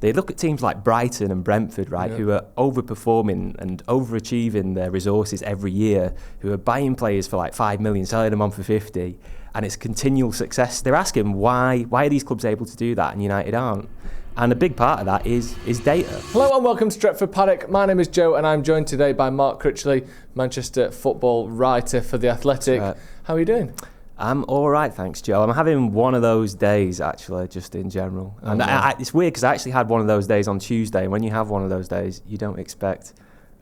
They look at teams like Brighton and Brentford, right, who are overperforming and overachieving their resources every year, who are buying players for like 5 million, selling them on for 50, and it's continual success. They're asking why are these clubs able to do that and United aren't? And a big part of that is data. Hello and welcome to Stretford Paddock. My name is Joe and I'm joined today by Mark Critchley, Manchester football writer for The Athletic. Right. How are you doing? I'm all right, thanks, Joe. I'm having one of those days, actually, just in general. And it's weird because I actually had one of those days on Tuesday. And when you have one of those days, you don't expect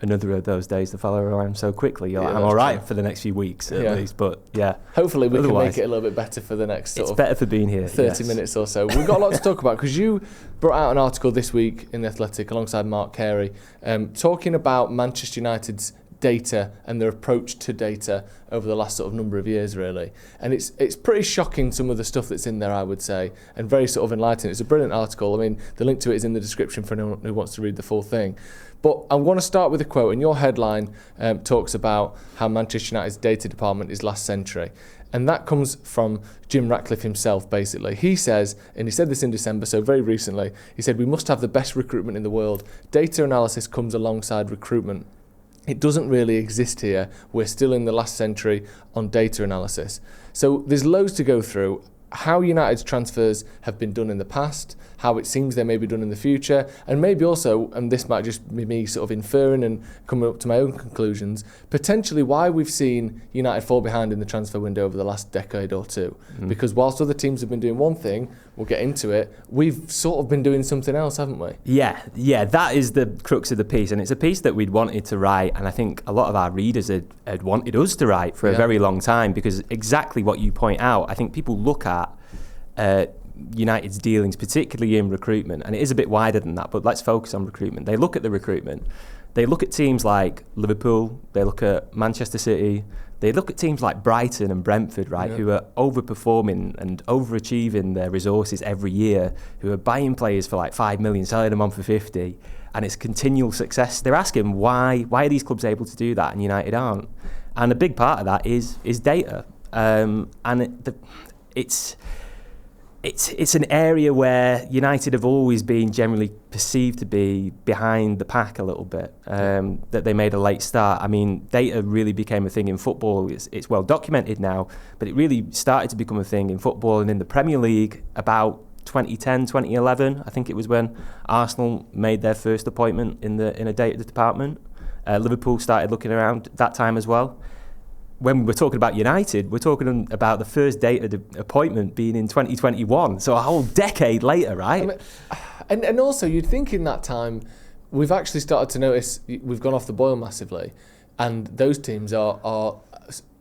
another of those days to follow around so quickly. You're like, I'm all right for the next few weeks, at least. But yeah. Hopefully we can make it a little bit better for the next it's better for being here. 30 minutes or so. We've got a lot to talk about because you brought out an article this week in The Athletic alongside Mark Carey talking about Manchester United's data and their approach to data over the last sort of number of years, really. And it's pretty shocking, some of the stuff that's in there, I would say, and very sort of enlightening. It's a brilliant article. I mean, the link to it is in the description for anyone who wants to read the full thing. But I want to start with a quote, and your headline talks about how Manchester United's data department is last century. And that comes from Jim Ratcliffe himself, basically. He says, and he said this in December, so very recently, he said, "We must have the best recruitment in the world. Data analysis comes alongside recruitment. It doesn't really exist here. We're still in the last century on data analysis." So there's loads to go through. How United's transfers have been done in the past, how it seems they may be done in the future, and maybe also, and this might just be me sort of inferring and coming up to my own conclusions, potentially why we've seen United fall behind in the transfer window over the last decade or two. Because whilst other teams have been doing one thing, we'll get into it, we've sort of been doing something else, haven't we? Yeah, that is the crux of the piece, and it's a piece that we'd wanted to write, and I think a lot of our readers had wanted us to write for a very long time, because exactly what you point out, I think people look at United's dealings, particularly in recruitment, and it is a bit wider than that, but let's focus on recruitment. They look at the recruitment. They look at teams like Liverpool, they look at Manchester City, they look at teams like Brighton and Brentford, right, who are overperforming and overachieving their resources every year, who are buying players for like 5 million, selling them on for 50, and it's continual success. They're asking why are these clubs able to do that and United aren't? And a big part of that is data. It's an area where United have always been generally perceived to be behind the pack a little bit, that they made a late start. I mean, data really became a thing in football. It's well documented now, but it really started to become a thing in football and in the Premier League about 2010, 2011. I think it was when Arsenal made their first appointment in a data department. Liverpool started looking around that time as well. When we're talking about United, we're talking about the first data appointment being in 2021, so a whole decade later, right? I mean, and also you'd think in that time we've actually started to notice we've gone off the boil massively, and those teams are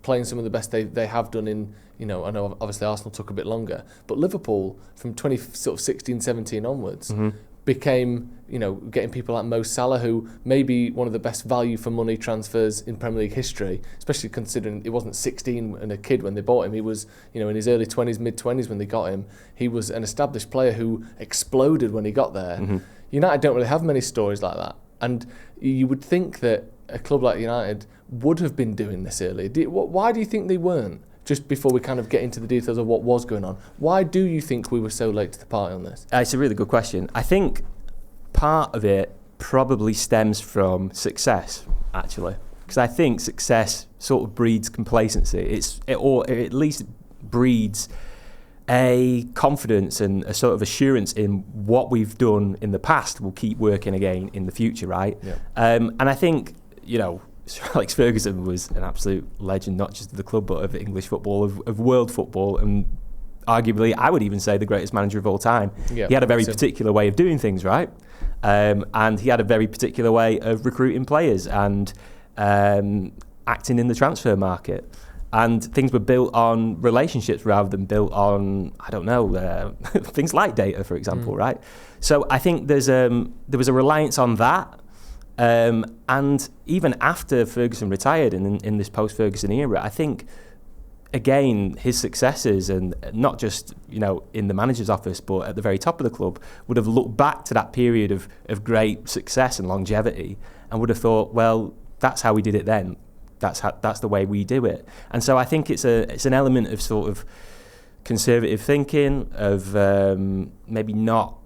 playing some of the best they have done in, you know, I know obviously Arsenal took a bit longer, but Liverpool from 2016, 17 onwards became, you know, getting people like Mo Salah, who may be one of the best value for money transfers in Premier League history, especially considering he wasn't 16 and a kid when they bought him. He was, you know, in his early 20s, mid-20s when they got him. He was an established player who exploded when he got there. United don't really have many stories like that. And you would think that a club like United would have been doing this early. Why do you think they weren't? Just before we kind of get into the details of what was going on, why do you think we were so late to the party on this? It's a really good question. I think part of it probably stems from success, actually, because I think success sort of breeds complacency. Or it at least breeds a confidence and a sort of assurance in what we've done in the past will keep working again in the future, right? Yeah. And I think, you know, Sir Alex Ferguson was an absolute legend, not just of the club, but of English football, of world football, and arguably, I would even say, the greatest manager of all time. Yeah, he had a very particular way of doing things, right? And he had a very particular way of recruiting players and acting in the transfer market. And things were built on relationships rather than built on, I don't know, things like data, for example, right? So I think there was a reliance on that. And even after Ferguson retired in this post-Ferguson era, I think, again, his successors, and not just, you know, in the manager's office, but at the very top of the club, would have looked back to that period of great success and longevity and would have thought, well, that's how we did it then. That's the way we do it. And so I think it's an element of sort of conservative thinking, of maybe not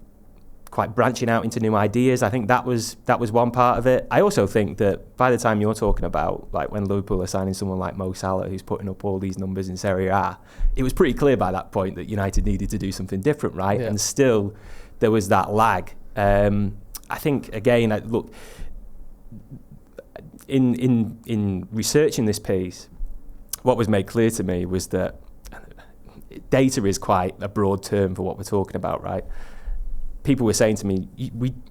quite branching out into new ideas. I think that was one part of it. I also think that by the time you're talking about, like, when Liverpool are signing someone like Mo Salah, who's putting up all these numbers in Serie A, it was pretty clear by that point that United needed to do something different, right? Yeah. And still, there was that lag. I think, again, look, in researching this piece, what was made clear to me was that data is quite a broad term for what we're talking about, right? People were saying to me,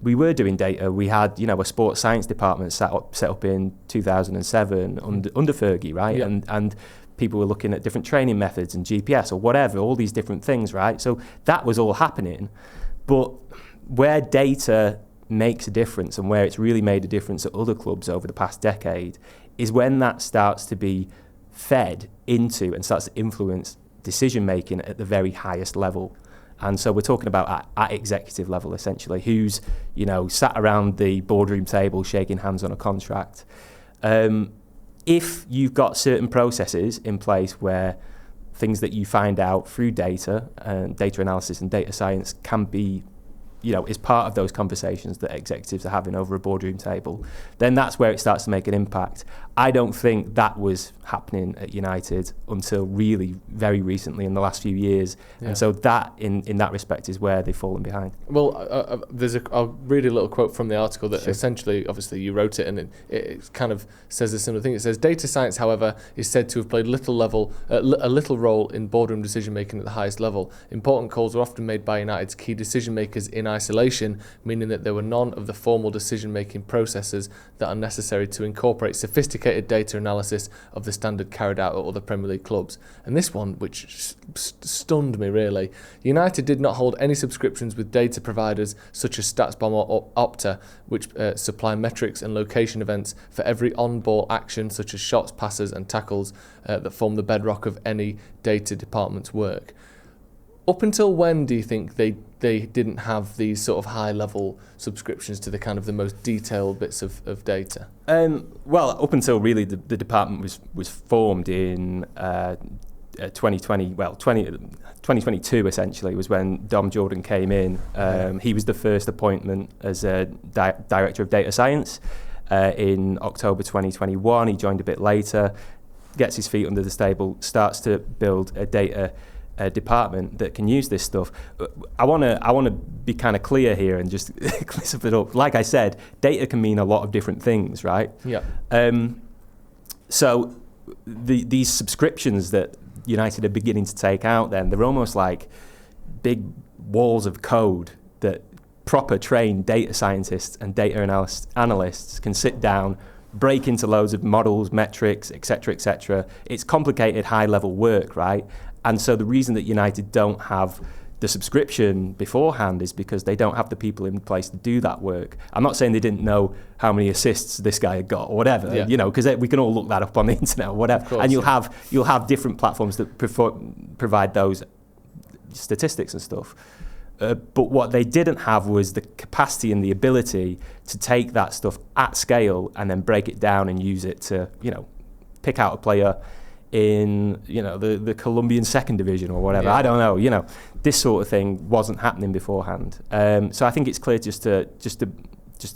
we were doing data. We had, a sports science department set up in 2007 under Fergie, right? Yeah. And people were looking at different training methods and GPS or whatever, all these different things, right? So that was all happening. But where data makes a difference and where it's really made a difference at other clubs over the past decade is when that starts to be fed into and starts to influence decision making at the very highest level. And so we're talking about at executive level, essentially, who's, sat around the boardroom table shaking hands on a contract. If you've got certain processes in place where things that you find out through data and data analysis and data science can be, is part of those conversations that executives are having over a boardroom table, then that's where it starts to make an impact. I don't think that was happening at United until really very recently in the last few years. Yeah. And so that, in that respect, is where they've fallen behind. Well, I'll read a little quote from the article that essentially, obviously, you wrote it, and it kind of says a similar thing. It says, data science, however, is said to have played a little role in boardroom decision-making at the highest level. Important calls were often made by United's key decision-makers in isolation, meaning that there were none of the formal decision-making processes that are necessary to incorporate sophisticated data analysis of the standard carried out at other Premier League clubs. And this one, which stunned me really, United did not hold any subscriptions with data providers such as StatsBomb or Opta, which supply metrics and location events for every on-ball action such as shots, passes and tackles that form the bedrock of any data department's work. Up until when do you think they didn't have these sort of high-level subscriptions to the kind of the most detailed bits of data? Well, up until really the department was formed in 2022 essentially was when Dom Jordan came in. He was the first appointment as a director of data science in October 2021. He joined a bit later, gets his feet under the table, starts to build a data department that can use this stuff. I want to be kind of clear here and just clisp it up. Like I said, data can mean a lot of different things, right? Yeah. So these subscriptions that United are beginning to take out, then they're almost like big walls of code that proper trained data scientists and data analysts can sit down, break into loads of models, metrics, etc., etc. It's complicated, high-level work, right? And so the reason that United don't have the subscription beforehand is because they don't have the people in place to do that work. I'm not saying they didn't know how many assists this guy had got or whatever, because we can all look that up on the internet or whatever. Course, and you'll have different platforms that provide those statistics and stuff. But what they didn't have was the capacity and the ability to take that stuff at scale and then break it down and use it to, pick out a player in the Colombian second division or whatever. I don't know. This sort of thing wasn't happening beforehand. So I think it's clear just to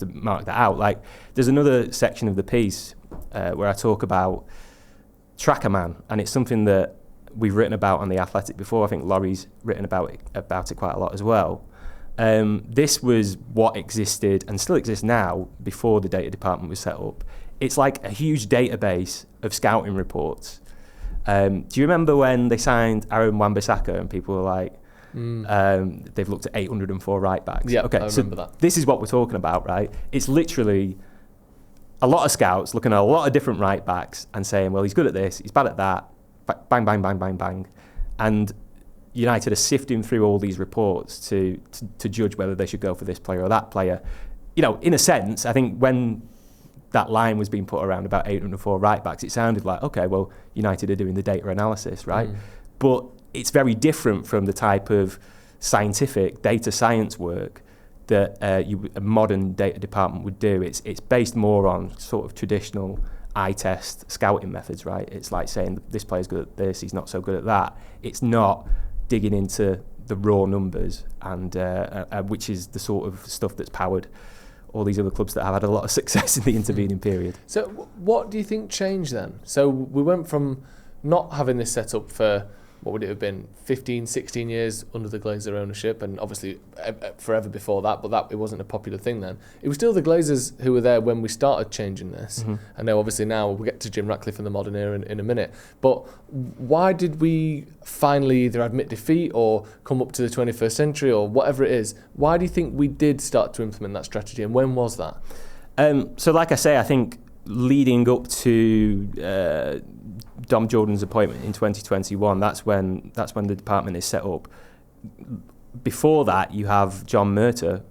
mark that out. Like, there's another section of the piece where I talk about Tracker Man, and it's something that we've written about on The Athletic before. I think Laurie's written about it quite a lot as well. This was what existed and still exists now before the data department was set up. It's like a huge database of scouting reports. Do you remember when they signed Aaron Wan-Bissaka and people were like, they've looked at 804 right backs? Yeah, okay, I remember that. This is what we're talking about, right? It's literally a lot of scouts looking at a lot of different right backs and saying, well, he's good at this, he's bad at that, bang, bang, bang, bang, bang. And United are sifting through all these reports to judge whether they should go for this player or that player. In a sense, I think when that line was being put around about 804 right backs, it sounded like, okay, well, United are doing the data analysis, right? But it's very different from the type of scientific data science work that a modern data department would do. It's based more on sort of traditional eye test scouting methods, right? It's like saying this player's good at this, he's not so good at that. It's not digging into the raw numbers, and which is the sort of stuff that's powered all these other clubs that have had a lot of success in the intervening period. So what do you think changed then? So we went from not having this set up for, what would it have been, 15, 16 years under the Glazer ownership, and obviously forever before that, but it wasn't a popular thing then. It was still the Glazers who were there when we started changing this. I know obviously now we'll get to Jim Ratcliffe and the modern era in a minute, but why did we finally either admit defeat or come up to the 21st century or whatever it is? Why do you think we did start to implement that strategy, and when was that? So like I say, I think leading up to Dom Jordan's appointment in 2021, that's when the department is set up. Before that, you have John Murtagh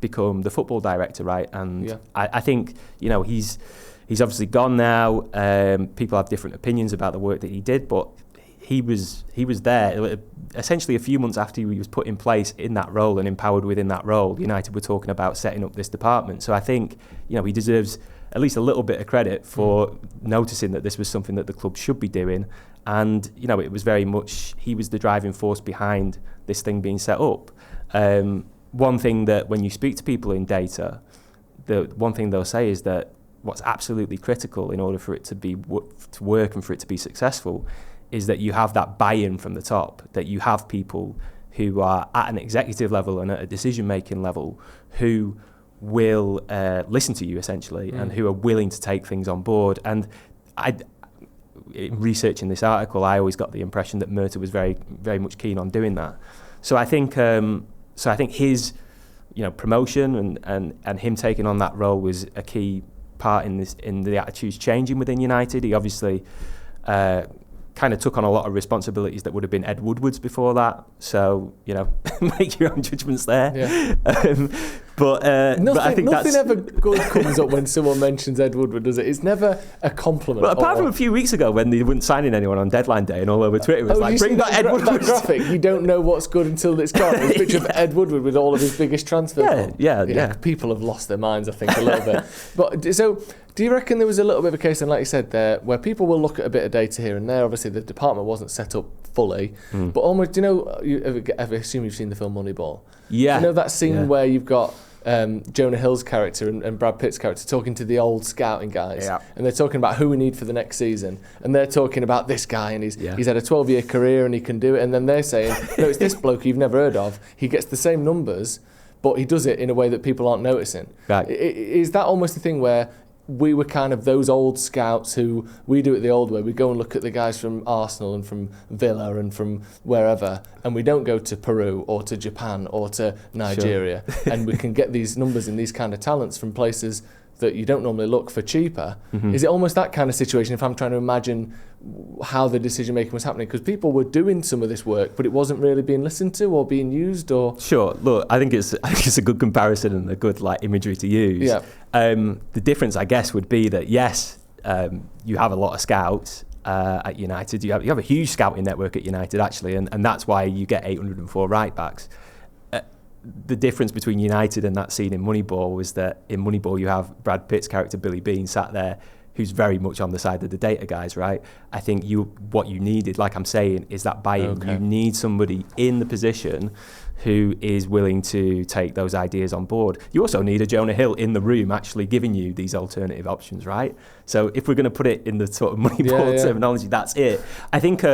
become the football director, right? And I think he's obviously gone now. People have different opinions about the work that he did, but he was there essentially a few months after he was put in place in that role and empowered within that role. United were talking about setting up this department, so I think he deserves at least a little bit of credit for noticing that this was something that the club should be doing. And, it was very much, he was the driving force behind this thing being set up. One thing that when you speak to people in data, the one thing they'll say is that what's absolutely critical in order for it to work and for it to be successful is that you have that buy-in from the top, that you have people who are at an executive level and at a decision-making level who will listen to you essentially, and who are willing to take things on board. And in researching this article, I always got the impression that Murtagh was very, very much keen on doing that. So I think his promotion and him taking on that role was a key part in the attitudes changing within United. He obviously kind of took on a lot of responsibilities that would have been Ed Woodward's before that. So make your own judgments there. Yeah. But I think nothing ever good comes up when someone mentions Ed Woodward, does it? It's never a compliment. Well, apart from a few weeks ago when they weren't signing anyone on deadline day and all over Twitter, it was like, bring back Ed Woodward. That graphic, you don't know what's good until it's gone. It's a picture of Ed Woodward with all of his biggest transfers. Yeah. People have lost their minds, I think, a little bit. But so, do you reckon there was a little bit of a case, and like you said there, where people will look at a bit of data here and there? Obviously, the department wasn't set up fully, but almost, you ever assume you've seen the film Moneyball? Yeah. That scene where you've got Jonah Hill's character and Brad Pitt's character talking to the old scouting guys, and they're talking about who we need for the next season, and they're talking about this guy, and he's had a 12-year career and he can do it, and then they're saying, no, it's this bloke you've never heard of. He gets the same numbers, but he does it in a way that people aren't noticing. Right. Is that almost the thing where we were kind of those old scouts who we do it the old way? We go and look at the guys from Arsenal and from Villa and from wherever, and we don't go to Peru or to Japan or to Nigeria. Sure. And we can get these numbers and these kind of talents from places that you don't normally look for cheaper. Is it almost that kind of situation if I'm trying to imagine how the decision making was happening? Because people were doing some of this work, but it wasn't really being listened to or being used, or... Sure. Look, I think it's a good comparison and a good imagery to use. Yeah. The difference, I guess, would be that yes, you have a lot of scouts at United. You have a huge scouting network at United actually, and that's why you get 804 right backs. The difference between United and that scene in Moneyball was that in Moneyball you have Brad Pitt's character Billy Bean sat there, who's very much on the side of the data guys, right? I think what you needed, like I'm saying, is that buy-in. Okay. You need somebody in the position who is willing to take those ideas on board. You also need a Jonah Hill in the room actually giving you these alternative options, right? So if we're going to put it in the sort of Moneyball terminology, that's it. I think...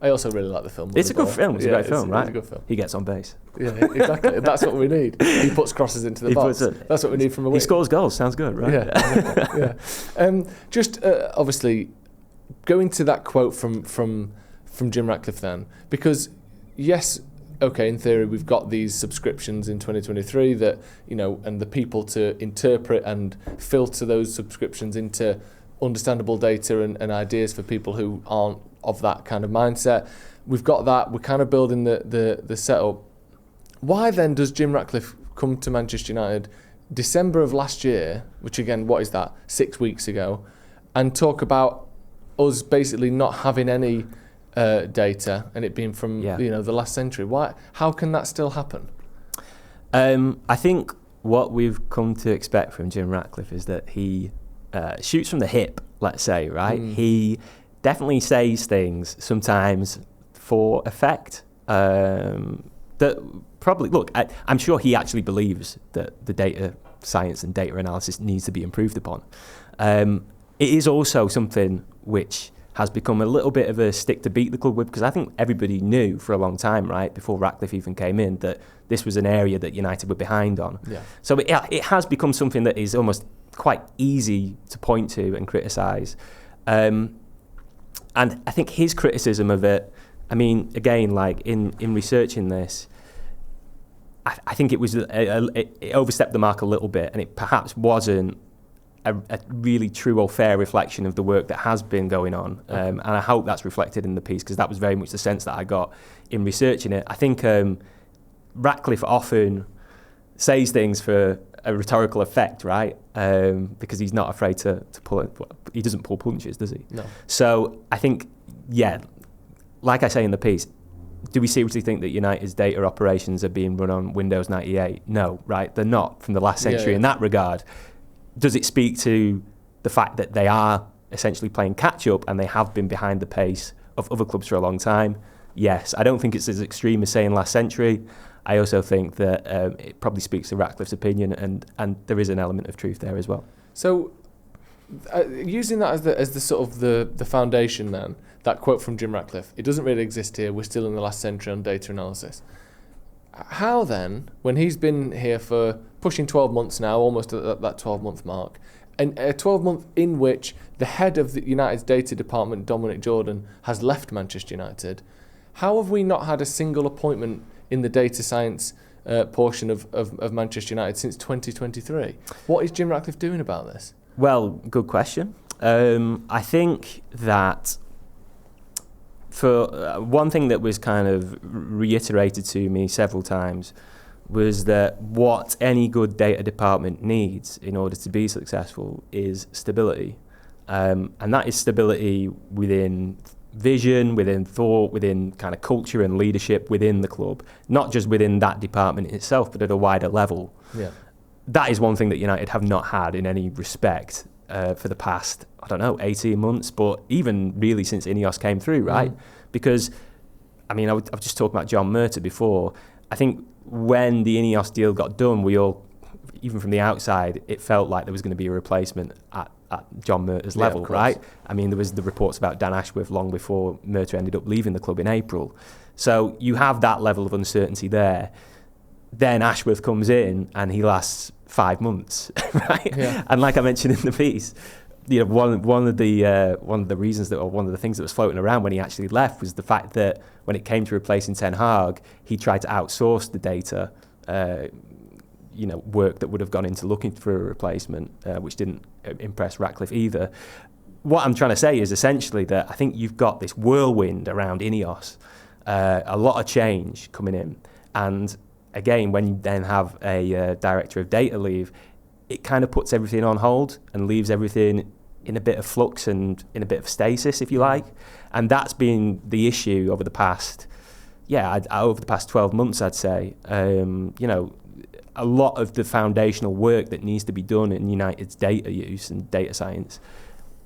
I also really like the film. It's a good film. It's a great film, right? It's a good film. He gets on base. Yeah, exactly. That's what we need. He puts crosses into the box. That's what we need from a wing. He scores goals. Sounds good, right? Yeah. Just obviously going to that quote from Jim Ratcliffe then, because yes, okay, in theory we've got these subscriptions in 2023 that and the people to interpret and filter those subscriptions into understandable data and ideas for people who aren't of that kind of mindset. We've got that. We're kind of building the setup. Why then does Jim Ratcliffe come to Manchester United December of last year, which again, what is that, 6 weeks ago, and talk about us basically not having any data and it being from the last century? Why? How can that still happen? I think what we've come to expect from Jim Ratcliffe is that he shoots from the hip, let's say, right? He definitely says things sometimes for effect, that probably, look, I'm sure he actually believes that the data science and data analysis needs to be improved upon. It is also something which has become a little bit of a stick to beat the club with, because I think everybody knew for a long time, right, before Ratcliffe even came in, that this was an area that United were behind on. Yeah. So it has become something that is almost quite easy to point to and criticise. And I think his criticism of it, I mean, again, like in researching this, I think it was it overstepped the mark a little bit, and it perhaps wasn't a really true or fair reflection of the work that has been going on. And I hope that's reflected in the piece, because that was very much the sense that I got in researching it. I think Ratcliffe often says things for a rhetorical effect, right? Because he's not afraid to pull it. He doesn't pull punches, does he? No. So I think, yeah, like I say in the piece, do we seriously think that United's data operations are being run on Windows 98? No, right? They're not from the last century in that regard. Does it speak to the fact that they are essentially playing catch-up and they have been behind the pace of other clubs for a long time? Yes. I don't think it's as extreme as saying last century. I also think that it probably speaks to Ratcliffe's opinion, and there is an element of truth there as well. So, using that as the sort of the foundation, then that quote from Jim Ratcliffe, it doesn't really exist here. We're still in the last century on data analysis. How then, when he's been here for pushing 12 months now, almost at that 12-month mark, and a 12-month in which the head of the United's data department, Dominic Jordan, has left Manchester United, how have we not had a single appointment in the data science portion of Manchester United since 2023? What is Jim Ratcliffe doing about this? Well, good question. I think that for one thing that was kind of reiterated to me several times was that what any good data department needs in order to be successful is stability. And that is stability within vision, within thought, within kind of culture and leadership within the club, not just within that department itself, but at a wider level. Yeah. That is one thing that United have not had in any respect for the past, 18 months, but even really since INEOS came through, right? Because, I mean, I've just talked about John Murtagh before. I think when the INEOS deal got done, we all, even from the outside, it felt like there was going to be a replacement at John Murtagh's level, right? I mean, there was the reports about Dan Ashworth long before Murtagh ended up leaving the club in April. So you have that level of uncertainty there. Then Ashworth comes in and he lasts 5 months, right? Yeah. And like I mentioned in the piece, one of the reasons or one of the things that was floating around when he actually left was the fact that when it came to replacing Ten Hag, he tried to outsource the data, work that would have gone into looking for a replacement, which didn't impress Ratcliffe either. What I'm trying to say is essentially that I think you've got this whirlwind around INEOS, a lot of change coming in, and again, when you then have a director of data leave, it kind of puts everything on hold and leaves everything in a bit of flux and in a bit of stasis, if you like. And that's been the issue over the past, over the past 12 months, I'd say. A lot of the foundational work that needs to be done in United's data use and data science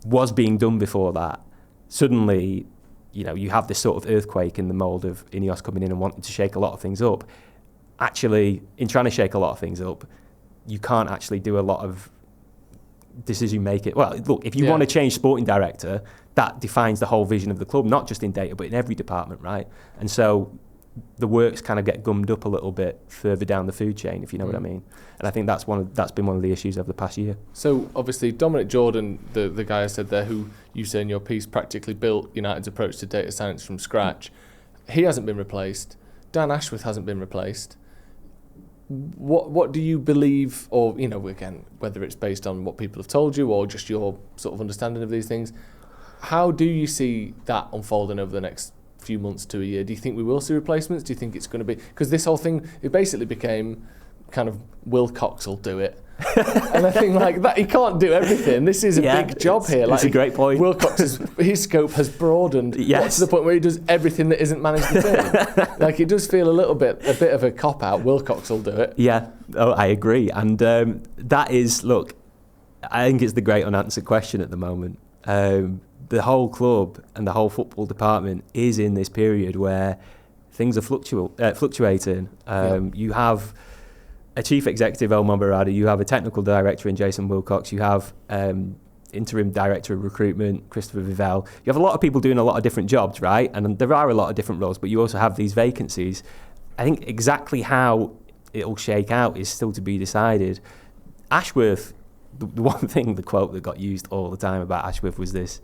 was being done before that. Suddenly, you have this sort of earthquake in the mould of INEOS coming in and wanting to shake a lot of things up. Actually, in trying to shake a lot of things up, you can't actually do a lot of decision making. Well, look, if you want to change sporting director, that defines the whole vision of the club, not just in data, but in every department, right? And so the works kind of get gummed up a little bit further down the food chain, if you know what I mean. And I think that's been one of the issues of the past year. So obviously Dominic Jordan, the guy I said there, who you say in your piece practically built United's approach to data science from scratch, he hasn't been replaced. Dan Ashworth hasn't been replaced. What do you believe, or again, whether it's based on what people have told you or just your sort of understanding of these things, how do you see that unfolding over the next few months to a year? Do you think we will see replacements? Do you think it's going to be, because this whole thing, it basically became kind of Wilcox will do it, and I think like that he can't do everything. This is a big job here. That's a great point. Wilcox his scope has broadened to the point where he does everything that isn't managed to do. Like it does feel a bit of a cop out. Wilcox will do it. Yeah, I agree, and that is, look, I think it's the great unanswered question at the moment. The whole club and the whole football department is in this period where things are fluctuating. You have a chief executive, Omar Barada, you have a technical director in Jason Wilcox, you have interim director of recruitment, Christopher Vivell. You have a lot of people doing a lot of different jobs, right? And there are a lot of different roles, but you also have these vacancies. I think exactly how it'll shake out is still to be decided. Ashworth, the one thing, the quote that got used all the time about Ashworth was this: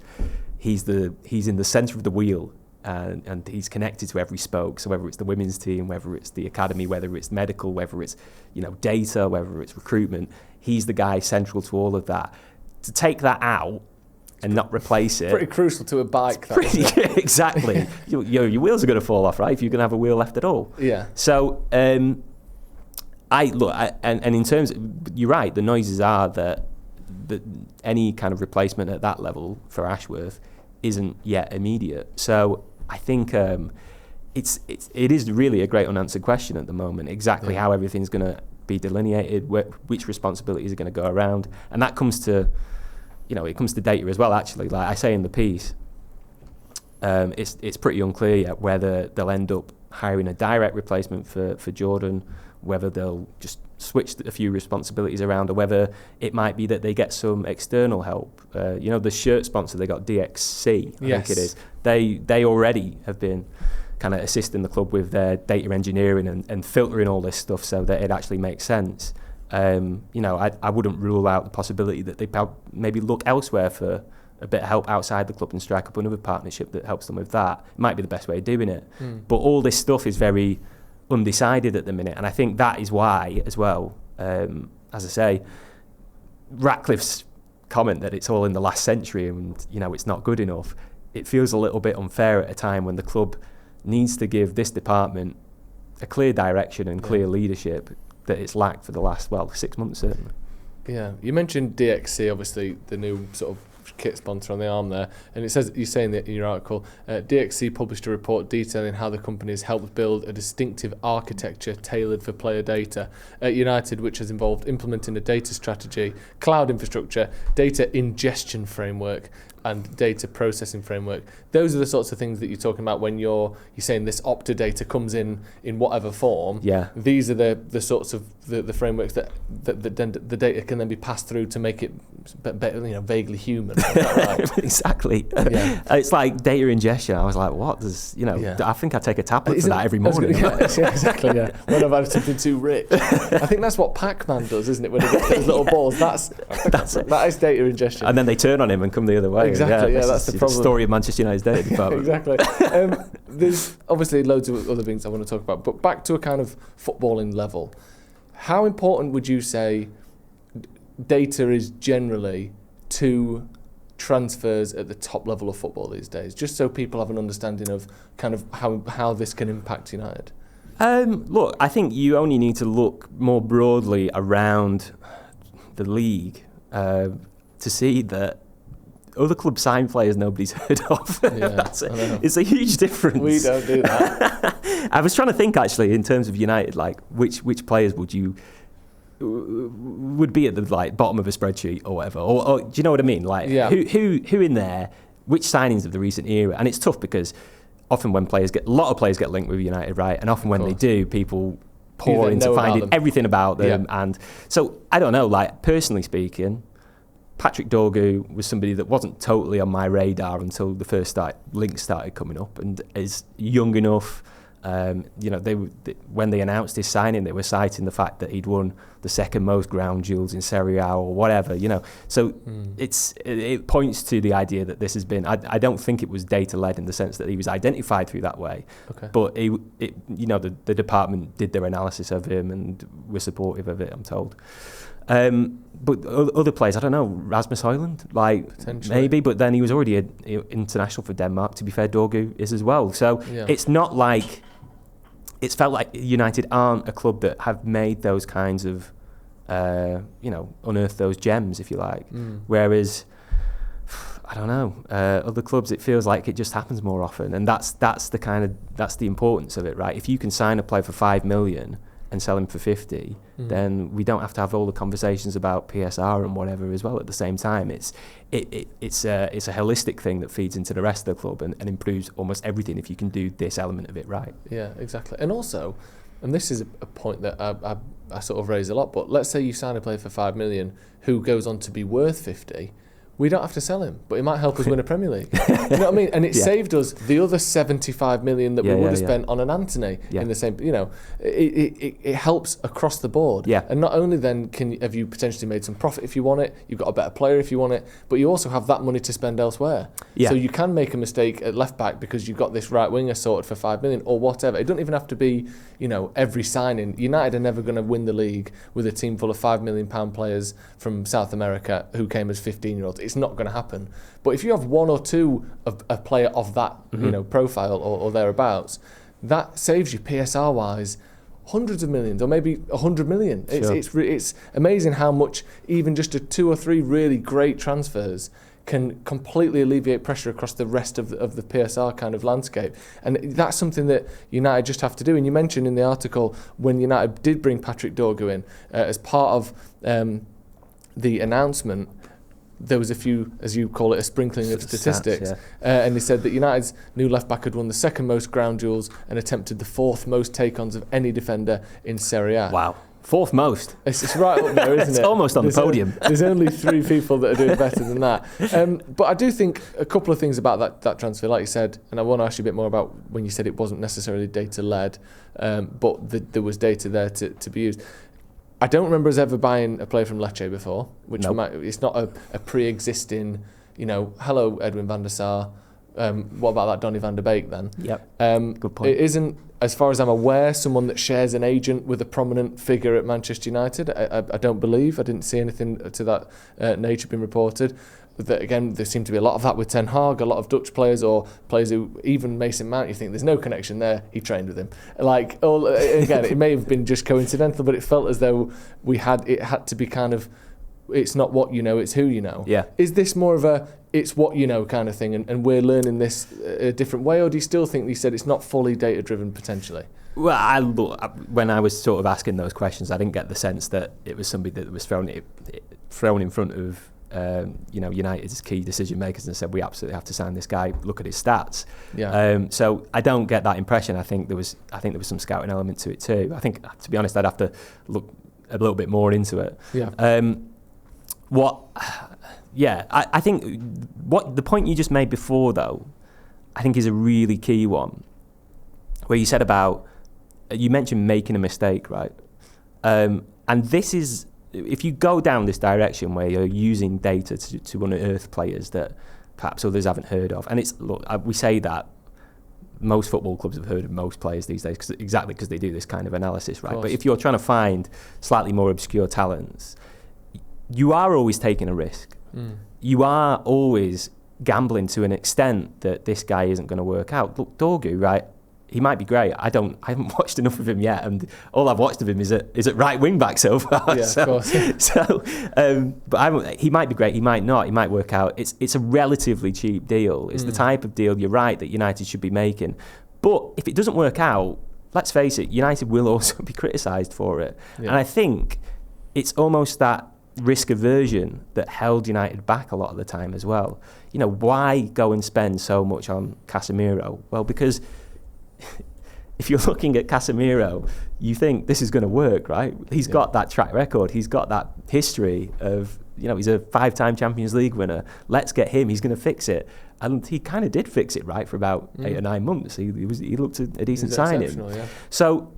he's in the centre of the wheel, and he's connected to every spoke. So whether it's the women's team, whether it's the academy, whether it's medical, whether it's data, whether it's recruitment, he's the guy central to all of that. To take that out and not replace it, pretty crucial to a bike. Exactly. Your wheels are going to fall off, right? If you're going to have a wheel left at all. Yeah. So and in terms, you're right. The noises are that any kind of replacement at that level for Ashworth isn't yet immediate. So I think it is really a great unanswered question at the moment. Exactly how everything's going to be delineated, which responsibilities are going to go around, and that comes to, it comes to data as well. Actually, like I say in the piece, it's pretty unclear yet whether they'll end up hiring a direct replacement for Jordan, whether they'll just switch a few responsibilities around, or whether it might be that they get some external help. The shirt sponsor, they got DXC, I think it is. They already have been kind of assisting the club with their data engineering and filtering all this stuff so that it actually makes sense. I wouldn't rule out the possibility that they maybe look elsewhere for a bit of help outside the club and strike up another partnership that helps them with that. It might be the best way of doing it. But all this stuff is very undecided at the minute, and I think that is why as well, as I say, Ratcliffe's comment that it's all in the last century and it's not good enough, it feels a little bit unfair at a time when the club needs to give this department a clear direction and clear leadership that it's lacked for the last 6 months certainly. Yeah, you mentioned DXC, obviously the new sort of kit sponsor on the arm there, and it says, you're saying that in your article, DXC published a report detailing how the company has helped build a distinctive architecture tailored for player data at United, which has involved implementing a data strategy, cloud infrastructure, data ingestion framework, and data processing framework. Those are the sorts of things that you're talking about when you're saying this Opta data comes in whatever form. Yeah. These are the sorts of the frameworks that the data can then be passed through to make it vaguely human. Is that right? Exactly. Yeah. It's like data ingestion. I was like, what does I think I take a tablet for that every morning. Exactly. Yeah. When I've had something too rich. I think that's what Pac-Man does, isn't it? When he gets those little balls. That is data ingestion. And then they turn on him and come the other way. Exactly, that's the problem. The story of Manchester United's data department. Exactly. There's obviously loads of other things I want to talk about, but back to a kind of footballing level, how important would you say data is generally to transfers at the top level of football these days, just so people have an understanding of kind of how this can impact United? Look, I think you only need to look more broadly around the league to see that other clubs sign players nobody's heard of. It's a huge difference. We don't do that. I was trying to think actually in terms of United, like which players would be at the bottom of a spreadsheet or whatever, or do you know what I mean? Who in there? Which signings of the recent era? And it's tough because often when a lot of players get linked with United, right? And often when they do, people pour into finding everything about them, and so I don't know. Like personally speaking, Patrick Dorgu was somebody that wasn't totally on my radar until the first links started coming up, and is young enough. When they announced his signing, they were citing the fact that he'd won the second most ground duels in Serie A or whatever. So it points to the idea that this has been. I don't think it was data led in the sense that he was identified through that way. Okay. But the department did their analysis of him and were supportive of it, I'm told. But other players, I don't know, Rasmus Højlund, maybe, but then he was already international for Denmark. To be fair, Dorgu is as well. So it's not like, it's felt like United aren't a club that have made those kinds of, unearthed those gems, if you like. Whereas, I don't know, other clubs, it feels like it just happens more often. And that's the importance of it, right? If you can sign a player for 5 million and sell him for 50, then we don't have to have all the conversations about PSR and whatever as well at the same time. It's a holistic thing that feeds into the rest of the club and improves almost everything if you can do this element of it right. Yeah, exactly. And also, and this is a point that I sort of raise a lot, but let's say you sign a player for 5 million who goes on to be worth 50. We don't have to sell him, but it might help us win a Premier League. You know what I mean? And it saved us the other 75 million that we would have spent on an Anthony in the same. You know, it helps across the board. Yeah. And not only then have you potentially made some profit if you want it, you've got a better player if you want it, but you also have that money to spend elsewhere. Yeah. So you can make a mistake at left back because you've got this right winger sorted for 5 million or whatever. It doesn't even have to be, you know, every signing. United are never going to win the league with a team full of £5 million players from South America who came as 15-year-olds. It's not going to happen. But if you have one or two of a player of that you know, profile or thereabouts, that saves you PSR wise hundreds of millions or maybe 100 million. Sure. It's amazing how much even just 2 or 3 really great transfers can completely alleviate pressure across the rest of the PSR kind of landscape. And that's something that United just have to do. And you mentioned in the article when United did bring Patrick Dorgu in as part of the announcement, there was a few, as you call it, a sprinkling of statistics. And they said that United's new left-back had won the 2nd most ground duels and attempted the 4th most take-ons of any defender in Serie A. Wow. 4th most. It's right up there, isn't it? It's almost on the podium. There's only 3 people that are doing better than that. But I do think a couple of things about that transfer, like you said, and I want to ask you a bit more about when you said it wasn't necessarily data-led, but there was data there to be used. I don't remember us ever buying a player from Lecce before, which it's not a pre-existing, you know, hello Edwin van der Sar. What about that Donny van der Beek then? Yep. Good point. It isn't, as far as I'm aware, someone that shares an agent with a prominent figure at Manchester United. I don't believe. I didn't see anything to that nature being reported. That again, there seemed to be a lot of that with Ten Hag, a lot of Dutch players or players who, even Mason Mount, you think there's no connection there. He trained with him. Like, again, it may have been just coincidental, but it felt as though it had to be kind of, it's not what you know, it's who you know. Yeah. Is this more of a it's what you know kind of thing, and we're learning this a different way, or do you still think you said it's not fully data driven potentially? Well, when I was sort of asking those questions, I didn't get the sense that it was somebody that was thrown in front of United's key decision makers and said we absolutely have to sign this guy. Look at his stats. Yeah. So I don't get that impression. I think there was some scouting element to it too. I think, to be honest, I'd have to look a little bit more into it. Yeah. I think what the point you just made before though, I think is a really key one, where you said about you mentioned making a mistake, right? And this is, if you go down this direction where you're using data to unearth players that perhaps others haven't heard of, and we say that most football clubs have heard of most players these days because they do this kind of analysis, right? But if you're trying to find slightly more obscure talents, you are always taking a risk. You are always gambling to an extent that this guy isn't going to work out. Look, Dorgu, right? He might be great. I haven't watched enough of him yet, and all I've watched of him is at right wing back so far. Yeah, of course. But he might be great. He might not. He might work out. It's a relatively cheap deal. It's the type of deal, you're right, that United should be making. But if it doesn't work out, let's face it, United will also be criticised for it. Yeah. And I think it's almost that risk aversion that held United back a lot of the time as well. You know, why go and spend so much on Casemiro? Well, because if you're looking at Casemiro, you think this is going to work, right? He's got that track record. He's got that history of, he's a 5-time Champions League winner. Let's get him. He's going to fix it. And he kind of did fix it, right, for about 8 or 9 months. He looked a decent signing. Yeah. So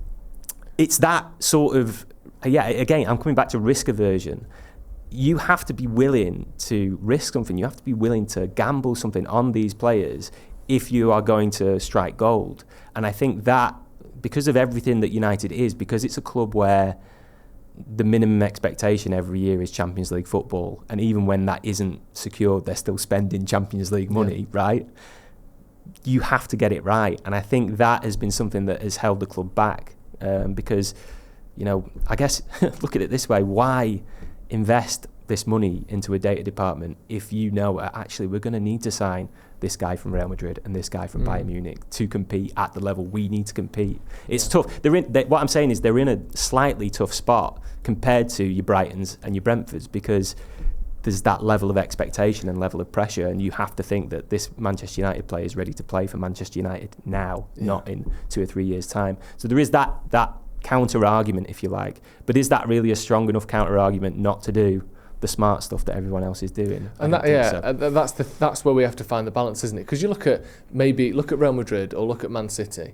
it's that sort of, again, I'm coming back to risk aversion. You have to be willing to risk something. You have to be willing to gamble something on these players if you are going to strike gold. And I think that because of everything that United is, because it's a club where the minimum expectation every year is Champions League football, and even when that isn't secured, they're still spending Champions League money, right? You have to get it right. And I think that has been something that has held the club back because, I guess, look at it this way, why invest this money into a data department if you know actually we're going to need to sign this guy from Real Madrid and this guy from Bayern Munich to compete at the level we need to compete? It's tough. What I'm saying is they're in a slightly tough spot compared to your Brightons and your Brentfords, because there's that level of expectation and level of pressure, and you have to think that this Manchester United player is ready to play for Manchester United now, not in 2 or 3 years' time. So there is that counter argument, if you like, but is that really a strong enough counter argument not to do the smart stuff that everyone else is doing? And that's where we have to find the balance, isn't it? Because you look at Real Madrid or look at Man City,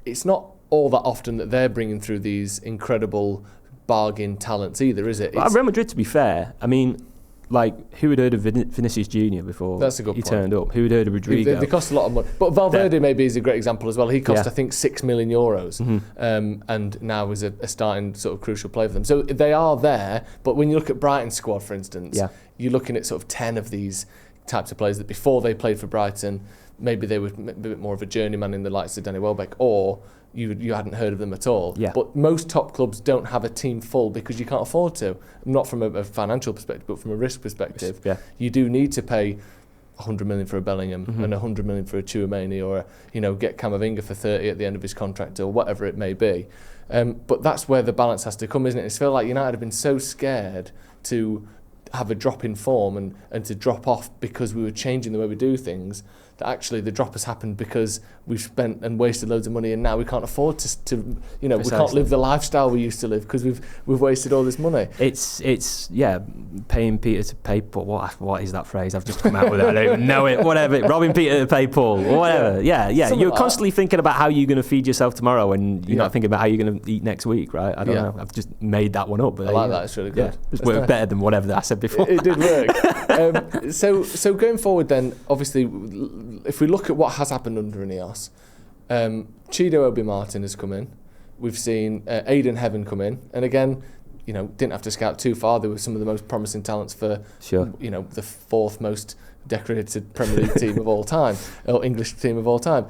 it's not all that often that they're bringing through these incredible bargain talents either, is it? Real Madrid, to be fair, I mean, like, who had heard of Vinicius Junior before he turned up? Who had heard of Rodrigo? They cost a lot of money. But Valverde maybe is a great example as well. He cost, I think, €6 million, and now is a starting sort of crucial player for them. So they are there, but when you look at Brighton's squad, for instance, you're looking at sort of 10 of these types of players that before they played for Brighton, maybe they were a bit more of a journeyman in the likes of Danny Welbeck, or you hadn't heard of them at all. But most top clubs don't have a team full because you can't afford to. Not from a financial perspective, but from a risk perspective. You do need to pay 100 million for a Bellingham and 100 million for a Tchouaméni, or get Camavinga for 30 at the end of his contract, or whatever it may be. But that's where the balance has to come, isn't it? It's feel like United have been so scared to have a drop in form and to drop off because we were changing the way we do things, that actually the drop has happened because we've spent and wasted loads of money, and now we can't afford to we can't live the lifestyle we used to live because we've wasted all this money. It's paying Peter to pay Paul. What is that phrase? I've just come out with it. I don't even know it. Whatever. Robbing Peter to pay Paul, or whatever. Yeah. You're constantly thinking about how you're going to feed yourself tomorrow, and you're not thinking about how you're going to eat next week, right? I don't know. I've just made that one up. But I like that. It's really good. It's worked better than whatever I said before. It did work. So going forward then, obviously, if we look at what has happened under INEOS, Chido Obi-Martin has come in. We've seen Aidan Heaven come in, and again, didn't have to scout too far. There were some of the most promising talents for, the fourth most decorated Premier League team of all time, or English team of all time.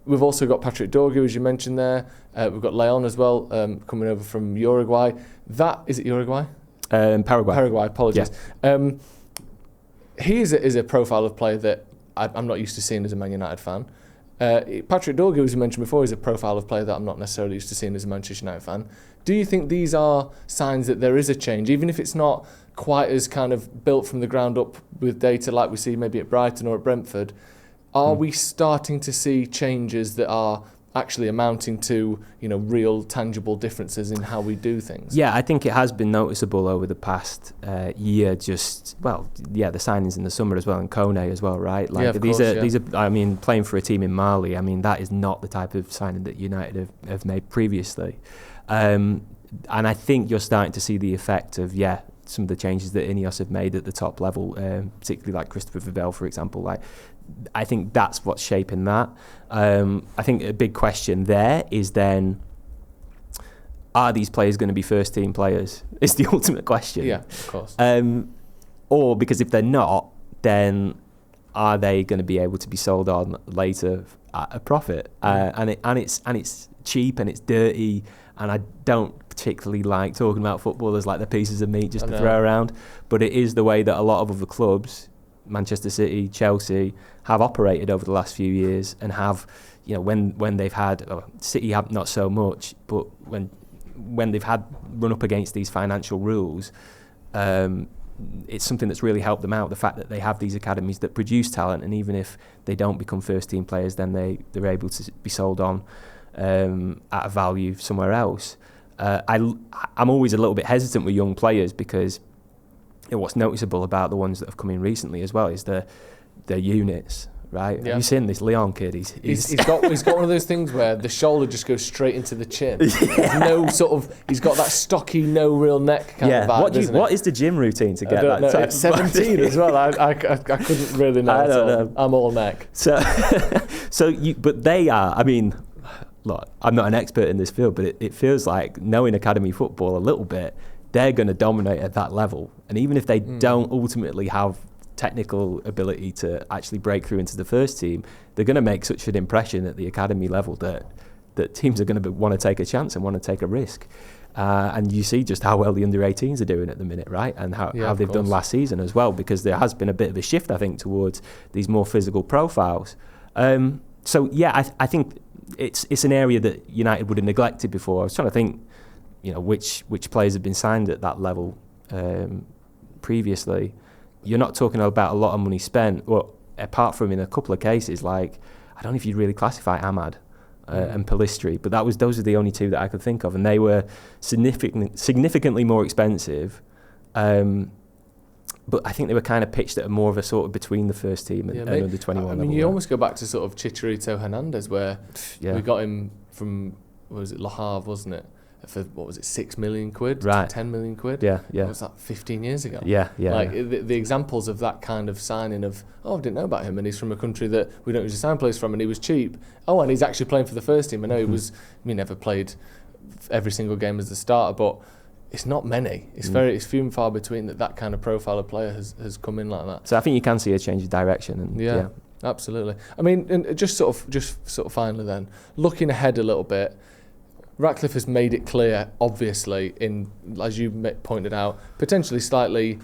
We've also got Patrick Dorgu, as you mentioned there. We've got Leon as well, coming over from Uruguay. Is it Uruguay? Paraguay, apologies. Yeah. He is a profile of player that I'm not used to seeing as a Man United fan. Patrick Dorgu, as you mentioned before, is a profile of player that I'm not necessarily used to seeing as a Manchester United fan. Do you think these are signs that there is a change, even if it's not quite as kind of built from the ground up with data like we see maybe at Brighton or at Brentford? Are we starting to see changes that are actually amounting to real tangible differences in how we do things? Yeah, I think it has been noticeable over the past year. The signings in the summer as well, and Kone as well, right? These are. I mean, playing for a team in Mali. I mean, that is not the type of signing that United have made previously, and I think you're starting to see the effect of some of the changes that INEOS have made at the top level, particularly like Christopher Vibel, for example. I think that's what's shaping that. I think a big question there is then, are these players going to be first team players? Is the ultimate question. Yeah, of course. Or because if they're not, then are they going to be able to be sold on later at a profit? And it's cheap and it's dirty, and I don't particularly like talking about footballers like they're pieces of meat just to throw around. But it is the way that a lot of other clubs, Manchester City, Chelsea, have operated over the last few years, and have, when they've had, City have not so much, but when they've had run up against these financial rules, it's something that's really helped them out. The fact that they have these academies that produce talent, and even if they don't become first team players, then they're able to be sold on at a value somewhere else. I'm always a little bit hesitant with young players because what's noticeable about the ones that have come in recently as well is their units, right? Yeah. Have you seen this Leon kid? He's got one of those things where the shoulder just goes straight into the chin. He's got that stocky, no real neck kind of vibe. What is the gym routine to get that type? It's 17 as well. I couldn't really know. I don't know. I'm all neck. But they are. I mean, look, I'm not an expert in this field, but it feels like, knowing academy football a little bit, they're going to dominate at that level. And even if they don't ultimately have technical ability to actually break through into the first team, they're going to make such an impression at the academy level that teams are going to want to take a chance and want to take a risk. And you see just how well the under-18s are doing at the minute, right? And how they've done last season as well, because there has been a bit of a shift, I think, towards these more physical profiles. So yeah, I think it's an area that United would have neglected before. I was trying to think, which players have been signed at that level previously. You're not talking about a lot of money spent. Well, apart from in a couple of cases, like I don't know if you'd really classify Ahmad and Pellistri, but those are the only two that I could think of, and they were significantly more expensive. But I think they were kind of pitched at more of a sort of between the first team and under 21 level. I mean, you almost go back to sort of Chicharito Hernandez, where we got him from, what was it, Le Havre, wasn't it? For, what was it, 6 million quid? Right. 10 million quid? Yeah. What was that, 15 years ago? Yeah. Like, the examples of that kind of signing of, I didn't know about him, and he's from a country that we don't usually sign players from, and he was cheap. And he's actually playing for the first team. I know he never played every single game as the starter, but it's not many. It's few and far between that kind of profile of player has come in like that. So I think you can see a change of direction. And yeah, absolutely. I mean, and just sort of finally then, looking ahead a little bit, Ratcliffe has made it clear, obviously, in, as you pointed out, potentially slightly,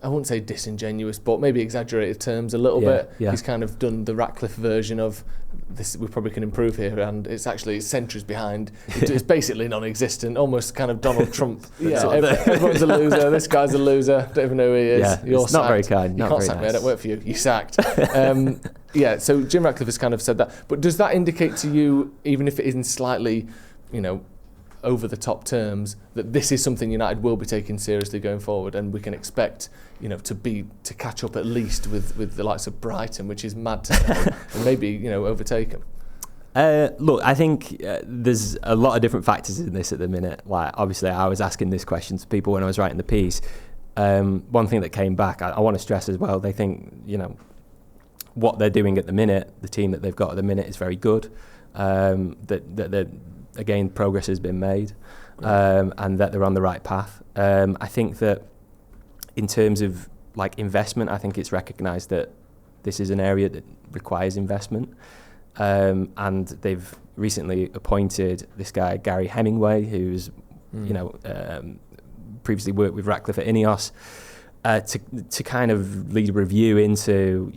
I wouldn't say disingenuous, but maybe exaggerated terms a little bit. Yeah. He's kind of done the Ratcliffe version of this. We probably can improve here, and it's actually centuries behind. It's basically non-existent, almost kind of Donald Trump. So everyone's a loser. This guy's a loser. Don't even know who he is. Yeah, You're it's not very kind. You can't sack me. I don't work for you. You're sacked. So Jim Ratcliffe has kind of said that. But does that indicate to you, even if it isn't slightly, over the top terms, that this is something United will be taking seriously going forward, and we can expect to catch up at least with the likes of Brighton, which is mad to say, and maybe overtake them? Look, I think there's a lot of different factors in this at the minute. Like, obviously, I was asking this question to people when I was writing the piece. One thing that came back, I want to stress as well, they think what they're doing at the minute, the team that they've got at the minute, is very good. That again, progress has been made, and that they're on the right path. I think that in terms of like investment, I think it's recognised that this is an area that requires investment, and they've recently appointed this guy Gary Hemingway, who's previously worked with Ratcliffe at INEOS, to kind of lead a review into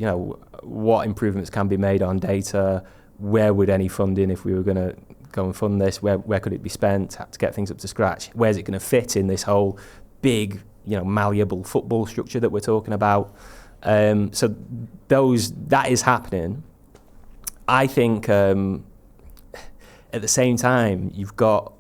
what improvements can be made on data, where would any funding, if we were going to go and fund this, where could it be spent to get things up to scratch? Where's it going to fit in this whole big, malleable football structure that we're talking about? So that is happening. I think at the same time, you've got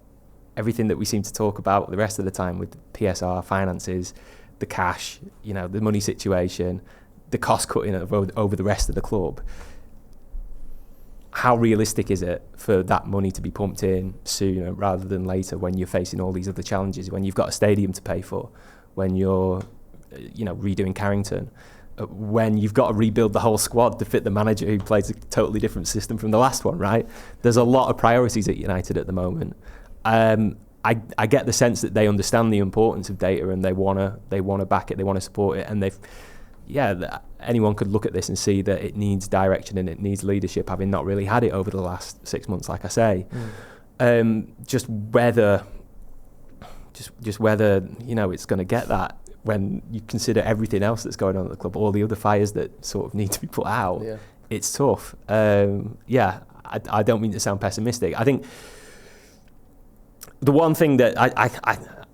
everything that we seem to talk about the rest of the time with PSR, finances, the cash, the money situation, the cost cutting over the rest of the club. How realistic is it for that money to be pumped in sooner rather than later, when you're facing all these other challenges, when you've got a stadium to pay for, when you're redoing Carrington, when you've got to rebuild the whole squad to fit the manager who plays a totally different system from the last one, right? There's a lot of priorities at United at the moment. I get the sense that they understand the importance of data, and they wanna back it, they want to support it, and anyone could look at this and see that it needs direction and it needs leadership, having not really had it over the last 6 months, like I say. Just whether it's going to get that when you consider everything else that's going on at the club, all the other fires that sort of need to be put out. Yeah. It's tough. I don't mean to sound pessimistic. I think the one thing that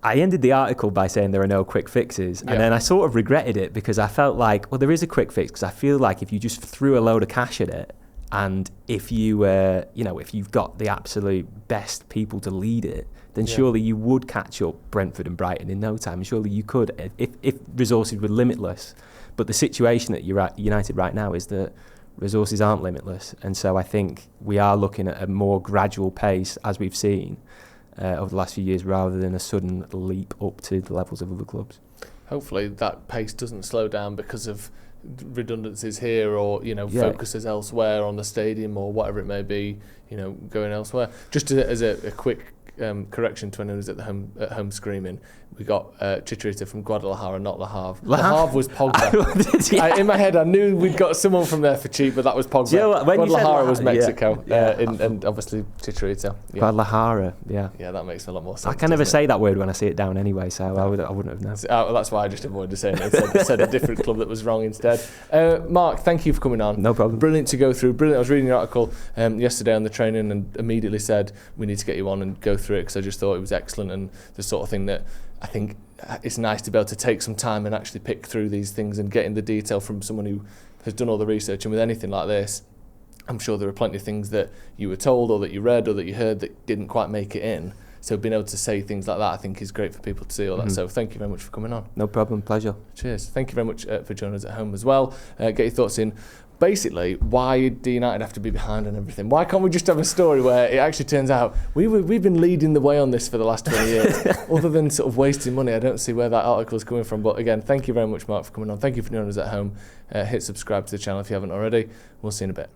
I ended the article by saying there are no quick fixes, and then I sort of regretted it, because I felt like, well, there is a quick fix, because I feel like if you just threw a load of cash at it, and if you've got the absolute best people to lead it, then surely you would catch up Brentford and Brighton in no time. Surely you could, if resources were limitless. But the situation at United right now is that resources aren't limitless, and so I think we are looking at a more gradual pace, as we've seen over the last few years, rather than a sudden leap up to the levels of other clubs. Hopefully that pace doesn't slow down because of redundancies here, or focuses elsewhere on the stadium or whatever it may be, going elsewhere. Just as a quick correction to anyone who's at home screaming. We got Chicharito from Guadalajara, not Le Havre. Le Havre was Pogba. In my head, I knew we'd got someone from there for cheap, but that was Pogba. Guadalajara was Mexico, and obviously Chicharito. Yeah. Guadalajara, yeah. Yeah, that makes a lot more sense. I can never say that word when I see it down anyway, so I wouldn't have known. Well, that's why I just avoided saying it. Said a different club that was wrong instead. Mark, thank you for coming on. No problem. Brilliant to go through. Brilliant. I was reading your article yesterday on the training and immediately said we need to get you on and go through it because I just thought it was excellent and the sort of thing that I think it's nice to be able to take some time and actually pick through these things and get in the detail from someone who has done all the research. And with anything like this, I'm sure there are plenty of things that you were told or that you read or that you heard that didn't quite make it in. So being able to say things like that, I think, is great for people to see all that. So thank you very much for coming on. No problem, pleasure. Cheers. Thank you very much for joining us at home as well. Get your thoughts in. Basically, why do United have to be behind and everything? Why can't we just have a story where it actually turns out we've been leading the way on this for the last 20 years? Other than sort of wasting money, I don't see where that article is coming from. But again, thank you very much, Mark, for coming on. Thank you for joining us at home. Hit subscribe to the channel if you haven't already. We'll see you in a bit.